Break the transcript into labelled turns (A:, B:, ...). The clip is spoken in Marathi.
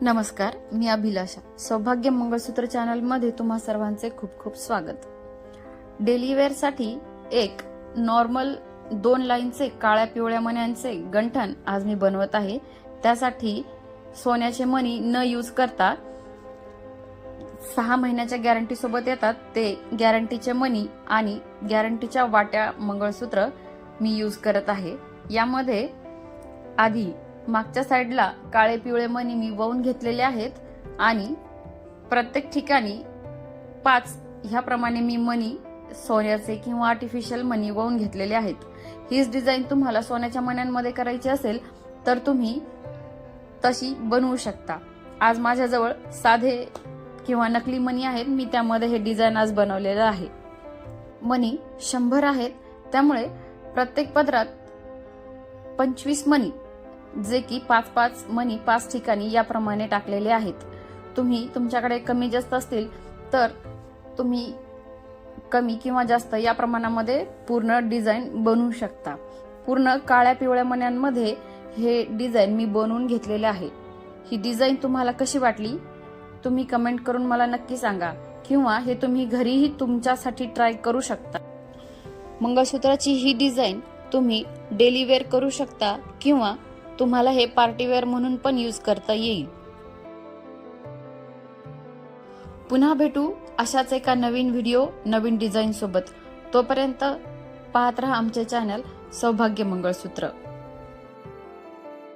A: नमस्कार, मी अभिलाषा. सौभाग्य मंगळसूत्र चॅनल मध्ये तुम्हा सर्वांचे खूप खूप स्वागत. डेली वेअर साठी एक नॉर्मल 2 लाईनचे काळ्या पिवळ्या मण्यांचे गंठण आज मी बनवत आहे. त्यासाठी सोन्याचे मणी न यूज करता 6 महिन्याच्या गॅरंटी सोबत येतात ते गॅरंटीचे मणी आणि गॅरंटीच्या वाट्या मंगळसूत्र मी यूज करत आहे. यामध्ये आधी मागच्या साईडला काळे पिवळे मणी मी वळून घेतलेले आहेत आणि प्रत्येक ठिकाणी 5 ह्याप्रमाणे मी मणी सोन्याचे किंवा आर्टिफिशियल मणी वळून घेतलेले आहेत. हीच डिझाईन तुम्हाला सोन्याच्या मण्यांमध्ये करायची असेल तर तुम्ही तशी बनवू शकता. आज माझ्याजवळ साधे किंवा नकली मणी आहेत, मी त्यामध्ये हे डिझाईन आज बनवलेलं आहे. मणी 100 आहेत, त्यामुळे प्रत्येक पदरात 25 मणी जे की 5-5 मणी 5 ठिकाणी याप्रमाणे टाकलेले आहेत. तुम्ही तुमच्याकडे कमी जास्त असतील तर तुम्ही कमी किंवा जास्त या प्रमाणामध्ये पूर्ण डिझाईन बनवू शकता. पूर्ण काळ्या पिवळ्या मण्यांमध्ये हे डिझाईन मी बनवून घेतलेले आहे. ही डिझाईन तुम्हाला कशी वाटली तुम्ही कमेंट करून मला नक्की सांगा, किंवा हे तुम्ही घरीही तुमच्यासाठी ट्राय करू शकता. मंगळसूत्राची ही डिझाईन तुम्ही डेली वेअर करू शकता किंवा तुम्हाला हे पार्टी वेअर म्हणून पण यूज करता येईल. पुन्हा भेटू अशाच एका नवीन व्हिडिओ नवीन डिझाईन सोबत. तोपर्यंत पाहत रहा आमचे चॅनल सौभाग्य मंगळसूत्र.